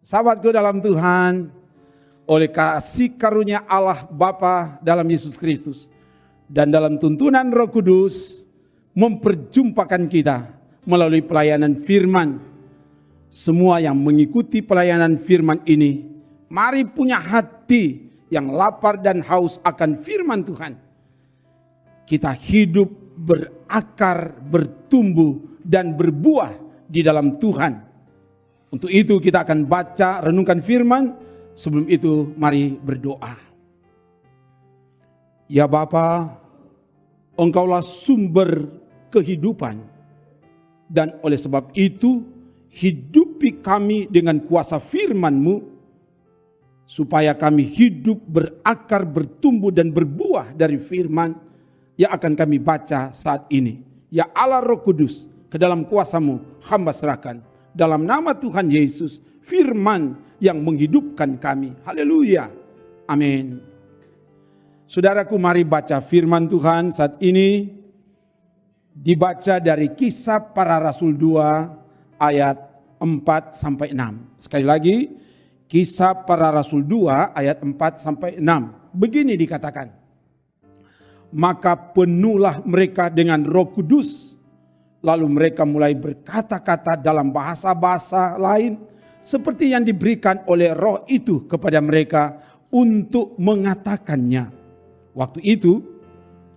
Sahabatku dalam Tuhan, oleh kasih karunia Allah Bapa dalam Yesus Kristus dan dalam tuntunan Roh Kudus memperjumpakan kita melalui pelayanan firman. Semua yang mengikuti pelayanan firman ini, mari punya hati yang lapar dan haus akan firman Tuhan. Kita hidup berakar, bertumbuh dan berbuah di dalam Tuhan. Untuk itu kita akan baca, renungkan firman. Sebelum itu mari berdoa. Ya Bapa, Engkaulah sumber kehidupan. Dan oleh sebab itu, hidupi kami dengan kuasa firman-Mu, supaya kami hidup berakar, bertumbuh dan berbuah dari firman yang akan kami baca saat ini. Ya Allah Roh Kudus, ke dalam kuasa-Mu hamba serahkan. Dalam nama Tuhan Yesus, firman yang menghidupkan kami. Haleluya. Amin. Saudaraku, mari baca firman Tuhan saat ini. Dibaca dari Kisah Para Rasul 2 ayat 4-6. Sekali lagi, Kisah Para Rasul 2 ayat 4-6. Begini dikatakan. Maka penuhlah mereka dengan Roh Kudus. Lalu mereka mulai berkata-kata dalam bahasa-bahasa lain seperti yang diberikan oleh Roh itu kepada mereka untuk mengatakannya. Waktu itu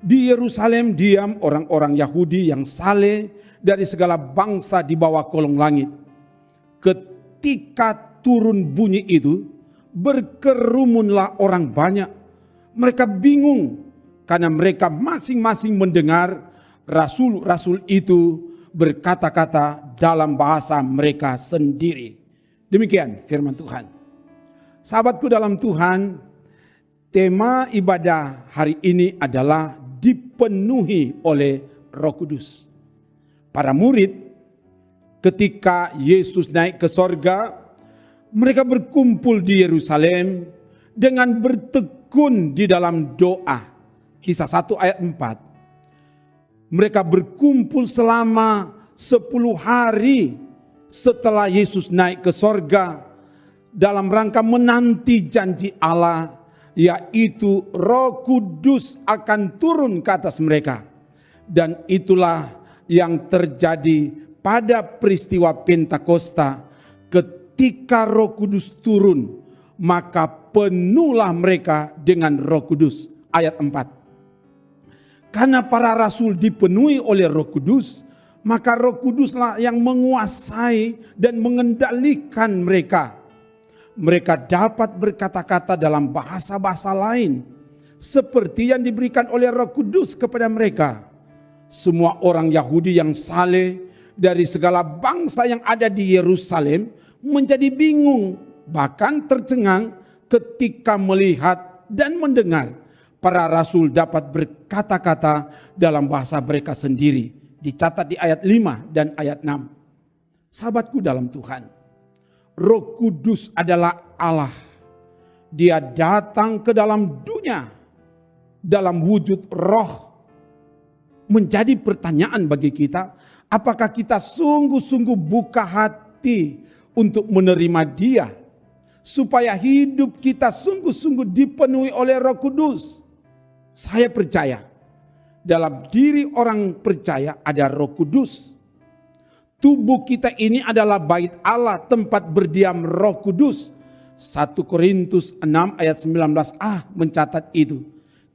di Yerusalem diam orang-orang Yahudi yang saleh dari segala bangsa di bawah kolong langit. Ketika turun bunyi itu, berkerumunlah orang banyak. Mereka bingung karena mereka masing-masing mendengar rasul-rasul itu berkata-kata dalam bahasa mereka sendiri. Demikian firman Tuhan. Sahabatku dalam Tuhan, tema ibadah hari ini adalah dipenuhi oleh Roh Kudus. Para murid ketika Yesus naik ke sorga, mereka berkumpul di Yerusalem dengan bertekun di dalam doa. Kisah 1 ayat 4. Mereka berkumpul selama 10 hari setelah Yesus naik ke sorga dalam rangka menanti janji Allah, yaitu Roh Kudus akan turun ke atas mereka. Dan itulah yang terjadi pada peristiwa Pentakosta. Ketika Roh Kudus turun, maka penuhlah mereka dengan Roh Kudus. Ayat 4. Karena para rasul dipenuhi oleh Roh Kudus, maka Roh Kuduslah yang menguasai dan mengendalikan mereka. Mereka dapat berkata-kata dalam bahasa-bahasa lain, seperti yang diberikan oleh Roh Kudus kepada mereka. Semua orang Yahudi yang saleh dari segala bangsa yang ada di Yerusalem menjadi bingung, bahkan tercengang ketika melihat dan mendengar para rasul dapat berkata-kata dalam bahasa mereka sendiri. Dicatat di ayat 5 dan ayat 6. Sahabatku dalam Tuhan, Roh Kudus adalah Allah. Dia datang ke dalam dunia dalam wujud roh. Menjadi pertanyaan bagi kita, apakah kita sungguh-sungguh buka hati untuk menerima Dia, supaya hidup kita sungguh-sungguh dipenuhi oleh Roh Kudus. Saya percaya dalam diri orang percaya ada Roh Kudus. Tubuh kita ini adalah bait Allah, tempat berdiam Roh Kudus. 1 Korintus 6 ayat 19a mencatat itu.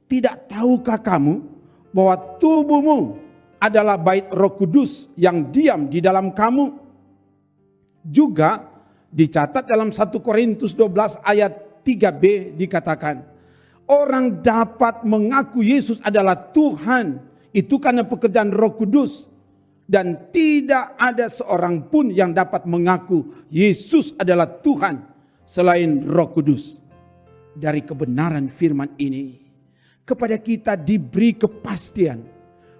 Tidak tahukah kamu bahwa tubuhmu adalah bait Roh Kudus yang diam di dalam kamu? Juga dicatat dalam 1 Korintus 12 ayat 3b dikatakan, orang dapat mengaku Yesus adalah Tuhan, itu karena pekerjaan Roh Kudus. Dan tidak ada seorang pun yang dapat mengaku Yesus adalah Tuhan selain Roh Kudus. Dari kebenaran firman ini, kepada kita diberi kepastian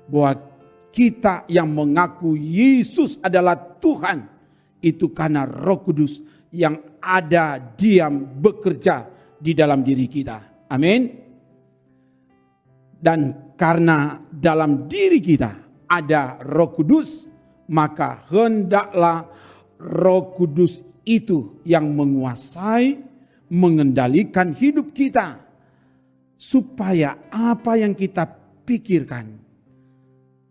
bahwa kita yang mengaku Yesus adalah Tuhan, itu karena Roh Kudus yang ada, diam, bekerja di dalam diri kita. Amin. Dan karena dalam diri kita ada Roh Kudus, maka hendaklah Roh Kudus itu yang menguasai, mengendalikan hidup kita. Supaya apa yang kita pikirkan,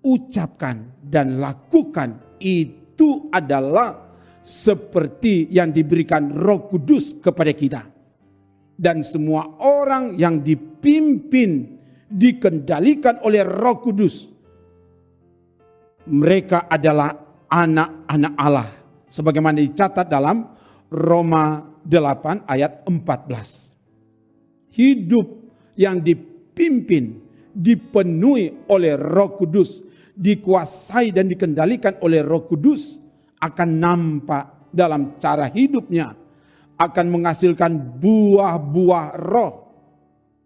ucapkan, dan lakukan itu adalah seperti yang diberikan Roh Kudus kepada kita. Dan semua orang yang dipimpin, dikendalikan oleh Roh Kudus, mereka adalah anak-anak Allah. Sebagaimana dicatat dalam Roma 8 ayat 14. Hidup yang dipimpin, dipenuhi oleh Roh Kudus, dikuasai dan dikendalikan oleh Roh Kudus akan nampak dalam cara hidupnya, akan menghasilkan buah-buah roh.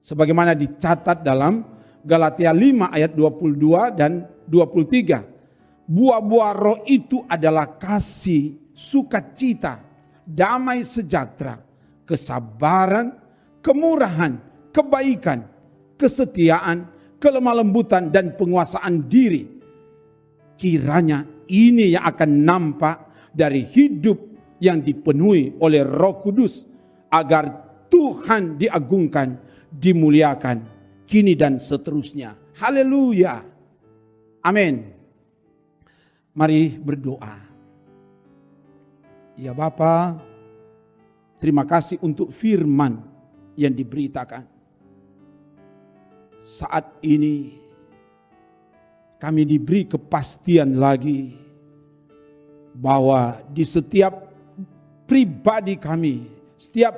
Sebagaimana dicatat dalam Galatia 5 ayat 22 dan 23. Buah-buah roh itu adalah kasih, sukacita, damai sejahtera, kesabaran, kemurahan, kebaikan, kesetiaan, kelemah lembutan, dan penguasaan diri. Kiranya ini yang akan nampak dari hidup yang dipenuhi oleh Roh Kudus, agar Tuhan diagungkan, dimuliakan, kini dan seterusnya. Haleluya. Amin. Mari berdoa. Ya Bapa, terima kasih untuk firman yang diberitakan. Saat ini kami diberi kepastian lagi bahwa di setiap pribadi kami, setiap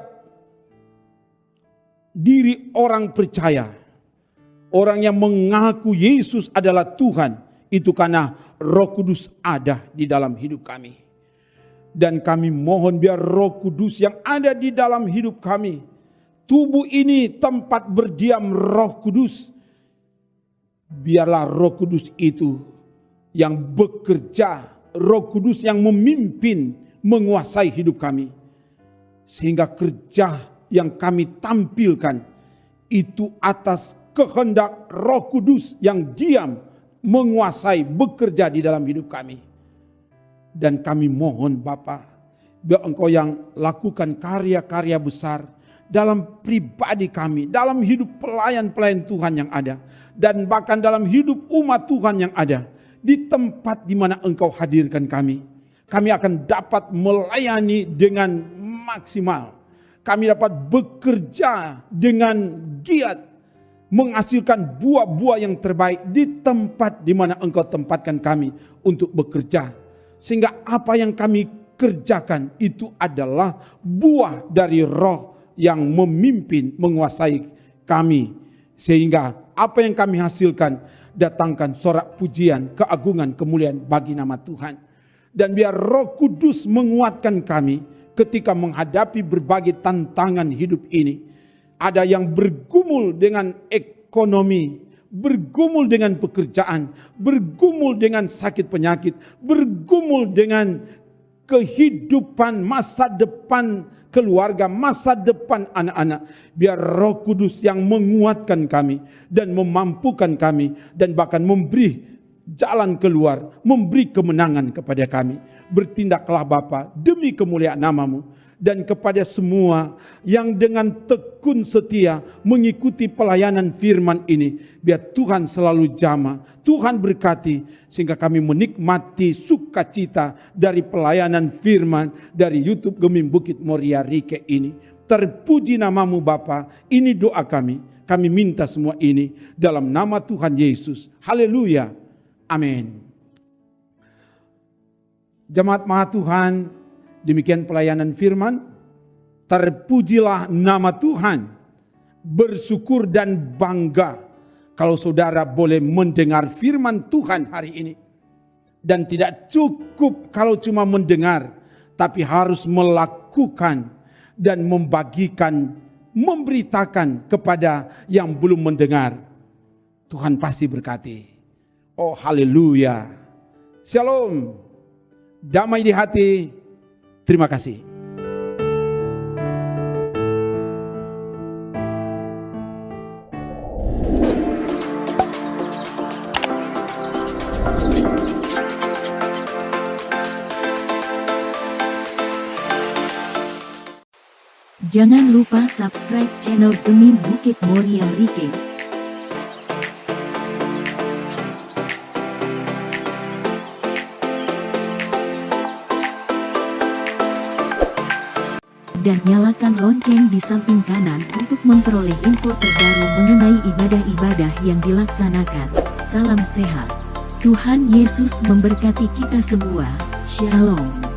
diri orang percaya, orang yang mengaku Yesus adalah Tuhan, itu karena Roh Kudus ada di dalam hidup kami. Dan kami mohon biar Roh Kudus yang ada di dalam hidup kami, tubuh ini tempat berdiam Roh Kudus, biarlah Roh Kudus itu yang bekerja, Roh Kudus yang memimpin, menguasai hidup kami. Sehingga kerja yang kami tampilkan itu atas kehendak Roh Kudus yang diam, menguasai, bekerja di dalam hidup kami. Dan kami mohon Bapa, biar Engkau yang lakukan karya-karya besar dalam pribadi kami, dalam hidup pelayan-pelayan Tuhan yang ada, dan bahkan dalam hidup umat Tuhan yang ada, di tempat di mana Engkau hadirkan kami. Kami akan dapat melayani dengan maksimal. Kami dapat bekerja dengan giat, menghasilkan buah-buah yang terbaik di tempat di mana Engkau tempatkan kami untuk bekerja. Sehingga apa yang kami kerjakan itu adalah buah dari Roh yang memimpin, menguasai kami. Sehingga apa yang kami hasilkan datangkan sorak pujian, keagungan, kemuliaan bagi nama Tuhan. Dan biar Roh Kudus menguatkan kami ketika menghadapi berbagai tantangan hidup ini. Ada yang bergumul dengan ekonomi, bergumul dengan pekerjaan, bergumul dengan sakit penyakit, bergumul dengan kehidupan masa depan keluarga, masa depan anak-anak. Biar Roh Kudus yang menguatkan kami dan memampukan kami dan bahkan memberi jalan keluar, memberi kemenangan kepada kami. Bertindaklah Bapa demi kemuliaan nama-Mu. Dan kepada semua yang dengan tekun setia mengikuti pelayanan firman ini, biar Tuhan selalu jamah, Tuhan berkati, sehingga kami menikmati sukacita dari pelayanan firman dari YouTube Gemim Bukit Moria Rike ini. Terpuji nama-Mu Bapa, ini doa kami. Kami minta semua ini dalam nama Tuhan Yesus. Haleluya. Amin. Jemaat Maha Tuhan, demikian pelayanan firman. Terpujilah nama Tuhan. Bersyukur dan bangga kalau saudara boleh mendengar firman Tuhan hari ini. Dan tidak cukup kalau cuma mendengar, tapi harus melakukan dan membagikan, memberitakan kepada yang belum mendengar. Tuhan pasti berkati. Oh haleluya. Shalom. Damai di hati. Terima kasih. Jangan lupa subscribe channel Demi Bukit Moria Rike. Dan nyalakan lonceng di samping kanan untuk memperoleh info terbaru mengenai ibadah-ibadah yang dilaksanakan. Salam sehat. Tuhan Yesus memberkati kita semua. Shalom.